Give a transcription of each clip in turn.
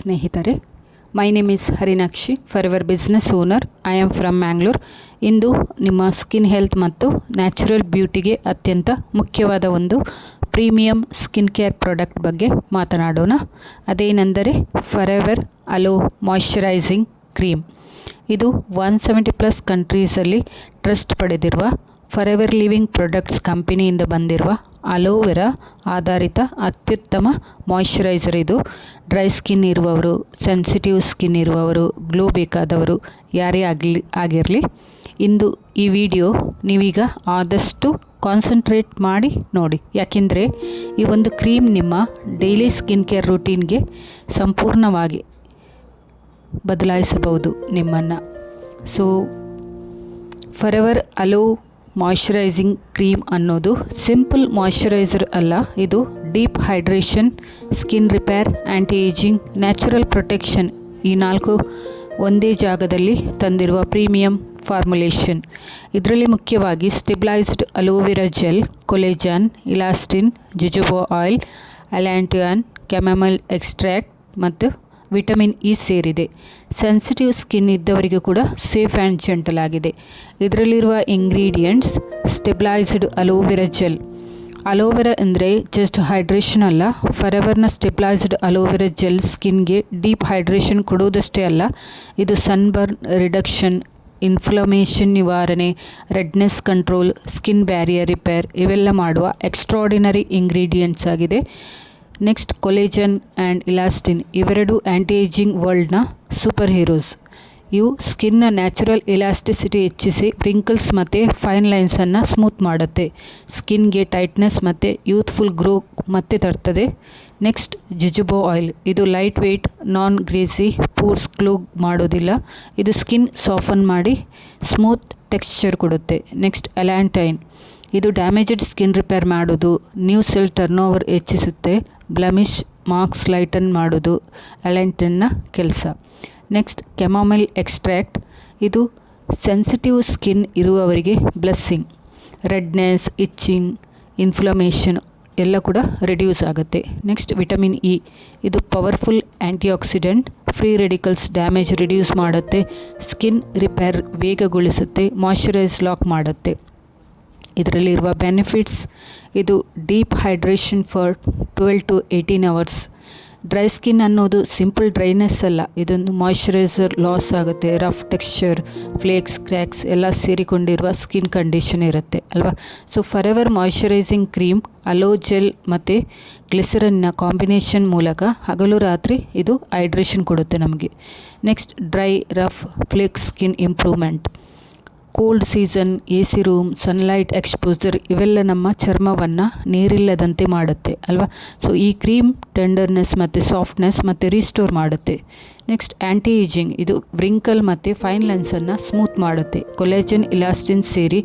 ಸ್ನೇಹಿತರೆ, my name is Harinakshi, forever business owner. I am from Mangalore. ಇಂದು ನಿಮ್ಮ ಸ್ಕಿನ್ ಹೆಲ್ತ್ ಮತ್ತು ನ್ಯಾಚುರಲ್ ಬ್ಯೂಟಿಗೆ ಅತ್ಯಂತ ಮುಖ್ಯವಾದ ಒಂದು ಪ್ರೀಮಿಯಂ ಸ್ಕಿನ್ ಕೇರ್ ಪ್ರಾಡಕ್ಟ್ ಬಗ್ಗೆ ಮಾತನಾಡೋಣ. ಅದೇನೆಂದರೆ ಫಾರೆವರ್ ಅಲೋ ಮಾಯ್ಶ್ಚರೈಸಿಂಗ್ ಕ್ರೀಮ್. ಇದು 170+ ಕಂಟ್ರೀಸಲ್ಲಿ ಟ್ರಸ್ಟ್ ಪಡೆದಿರುವ ಫಾರೆವರ್ ಲಿವಿಂಗ್ ಪ್ರಾಡಕ್ಟ್ಸ್ ಕಂಪನಿಯಿಂದ ಬಂದಿರುವ ಅಲೋವೆರಾ ಆಧಾರಿತ ಅತ್ಯುತ್ತಮ ಮಾಯ್ಶ್ಚರೈಸರ್. ಇದು ಡ್ರೈ ಸ್ಕಿನ್ ಇರುವವರು, ಸೆನ್ಸಿಟಿವ್ ಸ್ಕಿನ್ ಇರುವವರು, ಗ್ಲೋ ಬೇಕಾದವರು ಯಾರೇ ಆಗಿರಲಿ, ಇಂದು ಈ ವಿಡಿಯೋ ನೀವೀಗ ಆದಷ್ಟು ಕಾನ್ಸಂಟ್ರೇಟ್ ಮಾಡಿ ನೋಡಿ. ಯಾಕೆಂದರೆ ಈ ಒಂದು ಕ್ರೀಮ್ ನಿಮ್ಮ ಡೈಲಿ ಸ್ಕಿನ್ ಕೇರ್ ರೂಟೀನ್ಗೆ ಸಂಪೂರ್ಣವಾಗಿ ಬದಲಾಯಿಸಬಹುದು ನಿಮ್ಮನ್ನು. So forever aloe moisturising cream ಅನ್ನೋದು ಸಿಂಪಲ್ ಮಾಯ್ಶ್ಚರೈಸರ್ ಅಲ್ಲ, ಇದು deep hydration, skin repair, anti ageing, natural protection ಈ 4 ಒಂದೇ ಜಾಗದಲ್ಲಿ ತಂದಿರುವ ಪ್ರೀಮಿಯಂ ಫಾರ್ಮುಲೇಷನ್. ಇದರಲ್ಲಿ ಮುಖ್ಯವಾಗಿ stabilised aloe vera gel, collagen, elastin, jojoba oil, allantoin, chamomile extract ಮತ್ತು ವಿಟಮಿನ್ ಇ ಸೇರಿದೆ. ಸೆನ್ಸಿಟಿವ್ ಸ್ಕಿನ್ ಇದ್ದವರಿಗೂ ಕೂಡ ಸೇಫ್ ಆ್ಯಂಡ್ ಜೆಂಟಲ್ ಆಗಿದೆ. ಇದರಲ್ಲಿರುವ ingredients: stabilised aloe vera gel. Aloe vera ಅಂದರೆ ಜಸ್ಟ್ ಹೈಡ್ರೇಷನ್ ಅಲ್ಲ, ಫಾರೆವರ್ನ ಸ್ಟೆಬಿಲೈಸ್ಡ್ ಅಲೋವೆರಾ ಜೆಲ್ ಸ್ಕಿನ್ಗೆ ಡೀಪ್ ಹೈಡ್ರೇಷನ್ ಕೊಡುವುದಷ್ಟೇ ಅಲ್ಲ, ಇದು ಸನ್ಬರ್ನ್ ರಿಡಕ್ಷನ್, ಇನ್ಫ್ಲಮೇಷನ್ ನಿವಾರಣೆ, redness control, skin barrier repair ಇವೆಲ್ಲ ಮಾಡುವ ಎಕ್ಸ್ಟ್ರಾರ್ಡಿನರಿ ಇಂಗ್ರೀಡಿಯೆಂಟ್ಸ್ ಆಗಿದೆ. ನೆಕ್ಸ್ಟ್ ಕೊಲೆಜನ್ ಆ್ಯಂಡ್ ಇಲಾಸ್ಟಿನ್, ಇವೆರಡು ಆ್ಯಂಟಿ ಏಜಿಂಗ್ ವರ್ಲ್ಡ್ನ ಸೂಪರ್ ಹೀರೋಸ್. ಇವು ಸ್ಕಿನ್ನ ನ್ಯಾಚುರಲ್ ಇಲಾಸ್ಟಿಸಿಟಿ ಹೆಚ್ಚಿಸಿ ಪ್ರಿಂಕಲ್ಸ್ ಮತ್ತು ಫೈನ್ ಲೈನ್ಸನ್ನು ಸ್ಮೂತ್ ಮಾಡುತ್ತೆ, ಸ್ಕಿನ್ಗೆ ಟೈಟ್ನೆಸ್ ಮತ್ತು ಯೂತ್ಫುಲ್ ಗ್ರೋ ಮತ್ತೆ ತರ್ತದೆ. ನೆಕ್ಸ್ಟ್ ಜುಜುಬಾ ಆಯಿಲ್, ಇದು ಲೈಟ್ ವೆಯ್ಟ್, ನಾನ್ ಗ್ರೇಸಿ, ಪೋರ್ಸ್ ಕ್ಲೋಗ್ ಮಾಡೋದಿಲ್ಲ, ಇದು ಸ್ಕಿನ್ ಸಾಫನ್ ಮಾಡಿ ಸ್ಮೂತ್ ಟೆಕ್ಸ್ಚರ್ ಕೊಡುತ್ತೆ. ನೆಕ್ಸ್ಟ್ ಅಲ್ಯಾಂಟೈನ್, ಇದು ಡ್ಯಾಮೇಜ್ಡ್ ಸ್ಕಿನ್ ರಿಪೇರ್ ಮಾಡೋದು, ನ್ಯೂ ಸೆಲ್ ಟರ್ನ್ಓವರ್ ಹೆಚ್ಚಿಸುತ್ತೆ, ಬ್ಲಮಿಶ್ ಮಾರ್ಕ್ಸ್ ಲೈಟನ್ ಮಾಡೋದು ಅಲ್ಯಾಂಟೈನ್ನ ಕೆಲಸ. ನೆಕ್ಸ್ಟ್ ಕ್ಯಾಮಮೈಲ್ ಎಕ್ಸ್ಟ್ರಾಕ್ಟ್, ಇದು ಸೆನ್ಸಿಟಿವ್ ಸ್ಕಿನ್ ಇರುವವರಿಗೆ ಬ್ಲೆಸ್ಸಿಂಗ್, ರೆಡ್ನೆಸ್, ಇಚ್ಚಿಂಗ್, ಇನ್ಫ್ಲಮೇಷನ್ ಎಲ್ಲ ಕೂಡ ರಿಡ್ಯೂಸ್ ಆಗುತ್ತೆ. ನೆಕ್ಸ್ಟ್ ವಿಟಮಿನ್ ಇ, ಇದು ಪವರ್ಫುಲ್ ಆ್ಯಂಟಿ accident, free radicals damage reduce ಮಾಡುತ್ತೆ, ಸ್ಕಿನ್ ರಿಪೇರ್ ವೇಗಗೊಳಿಸುತ್ತೆ, ಮಾಯ್ಶ್ಚರೈಸ್ ಲಾಕ್ ಮಾಡುತ್ತೆ. ಇದರಲ್ಲಿರುವ ಬೆನಿಫಿಟ್ಸ್: ಇದು deep hydration for 12 to 18 hours. Dry skin ಅನ್ನೋದು ಸಿಂಪಲ್ ಡ್ರೈನೆಸ್ ಅಲ್ಲ, ಇದೊಂದು ಮಾಯ್ಶ್ಚರೈಸರ್ ಲಾಸ್ ಆಗುತ್ತೆ, ರಫ್ ಟೆಕ್ಸ್ಚರ್, ಫ್ಲೇಕ್ಸ್, ಕ್ರ್ಯಾಕ್ಸ್ ಎಲ್ಲ ಸೇರಿಕೊಂಡಿರುವ ಸ್ಕಿನ್ ಕಂಡೀಷನ್ ಇರುತ್ತೆ ಅಲ್ವಾ. So forever moisturising cream hello gel ಮತ್ತು ಗ್ಲಿಸರಿನ್ನ ಕಾಂಬಿನೇಷನ್ ಮೂಲಕ ಹಗಲು ರಾತ್ರಿ ಇದು ಹೈಡ್ರೇಷನ್ ಕೊಡುತ್ತೆ ನಮಗೆ. Next dry, rough, flakes skin improvement. Cold season, A C room, sunlight exposure ಇವೆಲ್ಲ ನಮ್ಮ ಚರ್ಮವನ್ನು ನೀರಿಲ್ಲದಂತೆ ಮಾಡುತ್ತೆ ಅಲ್ವಾ. ಸೊ ಈ ಕ್ರೀಮ್ ಟೆಂಡರ್ನೆಸ್ ಮತ್ತು ಸಾಫ್ಟ್ನೆಸ್ ಮತ್ತು ರಿಸ್ಟೋರ್ ಮಾಡುತ್ತೆ. ನೆಕ್ಸ್ಟ್ ಆ್ಯಂಟಿ ಏಜಿಂಗ್, ಇದು ವ್ರಿಂಕಲ್ ಮತ್ತು ಫೈನ್ ಲೈನ್ಸನ್ನು ಸ್ಮೂತ್ ಮಾಡುತ್ತೆ, ಕೊಲೆಜನ್, ಇಲಾಸ್ಟಿನ್ ಸೇರಿ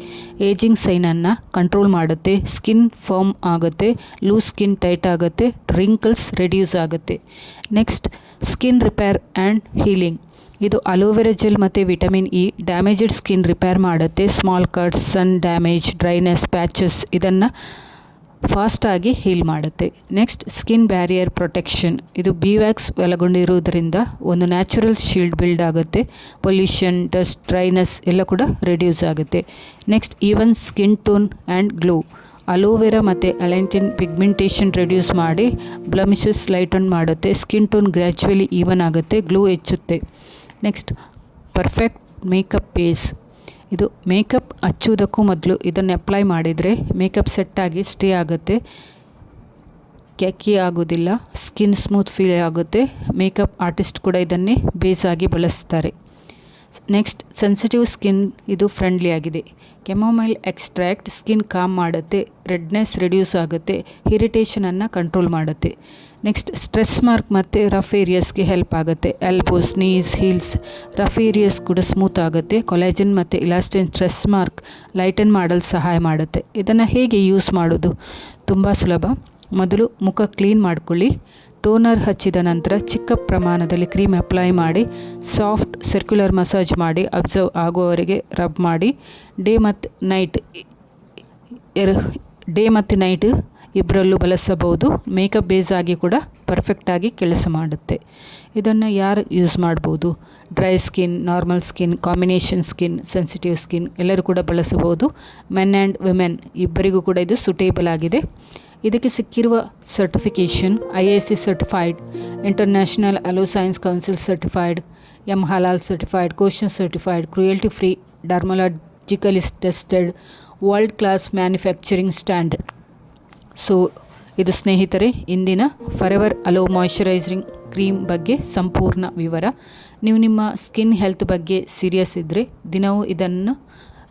ಏಜಿಂಗ್ ಸೈನನ್ನು ಕಂಟ್ರೋಲ್ ಮಾಡುತ್ತೆ, ಸ್ಕಿನ್ ಫರ್ಮ್ ಆಗುತ್ತೆ, ಲೂಸ್ ಸ್ಕಿನ್ ಟೈಟ್ ಆಗುತ್ತೆ, ರಿಂಕಲ್ಸ್ ರೆಡ್ಯೂಸ್ ಆಗುತ್ತೆ. Next skin repair and healing, ಇದು ಅಲೋವೆರಾ ಜೆಲ್ ಮತ್ತು vitamin E damaged skin repair ಮಾಡುತ್ತೆ, ಸ್ಮಾಲ್ ಕಟ್ಸ್, ಸನ್ ಡ್ಯಾಮೇಜ್, ಡ್ರೈನೆಸ್, ಪ್ಯಾಚಸ್ ಇದನ್ನು ಫಾಸ್ಟಾಗಿ ಹೀಲ್ ಮಾಡುತ್ತೆ. ನೆಕ್ಸ್ಟ್ ಸ್ಕಿನ್ ಬ್ಯಾರಿಯರ್ ಪ್ರೊಟೆಕ್ಷನ್, ಇದು ಬಿವ್ಯಾಕ್ಸ್ ಒಳಗೊಂಡಿರುವುದರಿಂದ ಒಂದು ನ್ಯಾಚುರಲ್ ಶೀಲ್ಡ್ ಬಿಲ್ಡ್ ಆಗುತ್ತೆ, ಪೊಲ್ಯೂಷನ್, ಡಸ್ಟ್, ಡ್ರೈನೆಸ್ ಎಲ್ಲ ಕೂಡ ರಿಡ್ಯೂಸ್ ಆಗುತ್ತೆ. Next even skin tone and glow, aloe vera ಮತ್ತು ಅಲ್ಯಾಂಟಿನ್ ಪಿಗ್ಮೆಂಟೇಷನ್ ರಿಡ್ಯೂಸ್ ಮಾಡಿ ಬ್ಲಮಿಶಸ್ ಲೈಟನ್ ಮಾಡುತ್ತೆ, ಸ್ಕಿನ್ ಟೋನ್ ಗ್ರ್ಯಾಜುವಲಿ ಈವನ್ ಆಗುತ್ತೆ, ಗ್ಲೋ ಹೆಚ್ಚುತ್ತೆ. ನೆಕ್ಸ್ಟ್ ಪರ್ಫೆಕ್ಟ್ ಮೇಕಪ್ ಬೇಸ್, ಇದು ಮೇಕಪ್ ಹಚ್ಚುವುದಕ್ಕೂ ಮೊದಲು ಇದನ್ನು ಅಪ್ಲೈ ಮಾಡಿದರೆ ಮೇಕಪ್ ಸೆಟ್ಟಾಗಿ ಸ್ಟೇ ಆಗುತ್ತೆ, ಕ್ಯಾಕಿ ಆಗೋದಿಲ್ಲ, ಸ್ಕಿನ್ ಸ್ಮೂತ್ ಫೀಲ್ ಆಗುತ್ತೆ. ಮೇಕಪ್ ಆರ್ಟಿಸ್ಟ್ ಕೂಡ ಇದನ್ನೇ ಬೇಸ್ ಆಗಿ ಬಳಸ್ತಾರೆ. ನೆಕ್ಸ್ಟ್ ಸೆನ್ಸಿಟಿವ್ ಸ್ಕಿನ್ ಇದು ಫ್ರೆಂಡ್ಲಿ ಆಗಿದೆ. ಕ್ಯಾಮಮೈಲ್ ಎಕ್ಸ್ಟ್ರಾಕ್ಟ್ ಸ್ಕಿನ್ ಕಾಮ್ ಮಾಡುತ್ತೆ, ರೆಡ್ನೆಸ್ ರಿಡ್ಯೂಸ್ ಆಗುತ್ತೆ, ಇರಿಟೇಷನನ್ನು ಕಂಟ್ರೋಲ್ ಮಾಡುತ್ತೆ. ನೆಕ್ಸ್ಟ್ ಸ್ಟ್ರೆಸ್ ಮಾರ್ಕ್ ಮತ್ತು ರಫ್ ಏರಿಯಾಸ್ಗೆ ಹೆಲ್ಪ್ ಆಗುತ್ತೆ, elbows, knees, heels rough areas ಕೂಡ ಸ್ಮೂತ್ ಆಗುತ್ತೆ. ಕೊಲೆಜನ್ ಮತ್ತು ಇಲಾಸ್ಟಿನ್ ಸ್ಟ್ರೆಸ್ ಮಾರ್ಕ್ ಲೈಟನ್ ಮಾಡಲು ಸಹಾಯ ಮಾಡುತ್ತೆ. ಇದನ್ನು ಹೇಗೆ ಯೂಸ್ ಮಾಡೋದು? ತುಂಬ ಸುಲಭ. ಮೊದಲು ಮುಖ ಕ್ಲೀನ್ ಮಾಡ್ಕೊಳ್ಳಿ, ಟೋನರ್ ಹಚ್ಚಿದ ನಂತರ ಚಿಕ್ಕ ಪ್ರಮಾಣದಲ್ಲಿ ಕ್ರೀಮ್ ಅಪ್ಲೈ ಮಾಡಿ ಸಾಫ್ಟ್ ಸರ್ಕ್ಯುಲರ್ ಮಸಾಜ್ ಮಾಡಿ ಅಬ್ಸರ್ವ್ ಆಗುವವರೆಗೆ ರಬ್ ಮಾಡಿ ಡೇ ಮತ್ತು ನೈಟ್ ಇಬ್ಬರಲ್ಲೂ ಬಳಸಬಹುದು. ಮೇಕಪ್ ಬೇಸ್ ಆಗಿ ಕೂಡ ಪರ್ಫೆಕ್ಟಾಗಿ ಕೆಲಸ ಮಾಡುತ್ತೆ. ಇದನ್ನು ಯಾರು ಯೂಸ್ ಮಾಡ್ಬೋದು? Dry skin, normal skin, combination skin, sensitive skin ಎಲ್ಲರೂ ಕೂಡ ಬಳಸಬಹುದು. ಮೆನ್ ಆ್ಯಂಡ್ ವಿಮೆನ್ ಇಬ್ಬರಿಗೂ ಕೂಡ ಇದು ಸುಟೇಬಲ್ ಆಗಿದೆ. ಇದಕ್ಕೆ ಸಿಕ್ಕಿರುವ certification IIC certified, international aloe science council certified, ಹಲಾಲ್ certified, kosher certified, cruelty free, dermatologically tested, world class manufacturing standard. So ಇದು ಸ್ನೇಹಿತರೆ ಇಂದಿನ ಫಾರೆವರ್ ಅಲೋ ಮಾಯ್ಶ್ಚರೈಸಿಂಗ್ ಕ್ರೀಮ್ ಬಗ್ಗೆ ಸಂಪೂರ್ಣ ವಿವರ. ನೀವು ನಿಮ್ಮ ಸ್ಕಿನ್ ಹೆಲ್ತ್ ಬಗ್ಗೆ ಸೀರಿಯಸ್ ಇದ್ದರೆ ದಿನವೂ ಇದನ್ನು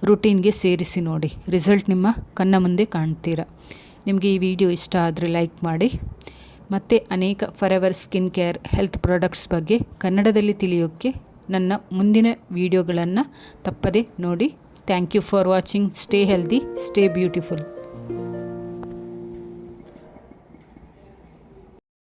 ರುಟೀನ್ಗೆ ಸೇರಿಸಿ ನೋಡಿ. ರಿಸಲ್ಟ್ ನಿಮ್ಮ ಕಣ್ಣ ಮುಂದೆ ಕಾಣ್ತೀರಾ. ನಿಮಗೆ ಈ ವಿಡಿಯೋ ಇಷ್ಟ ಆದರೆ ಲೈಕ್ ಮಾಡಿ. ಮತ್ತು ಅನೇಕ Forever skin care health products ಬಗ್ಗೆ ಕನ್ನಡದಲ್ಲಿ ತಿಳಿಯೋಕ್ಕೆ ನನ್ನ ಮುಂದಿನ ವಿಡಿಯೋಗಳನ್ನು ತಪ್ಪದೆ ನೋಡಿ. Thank you for watching. Stay healthy, stay beautiful.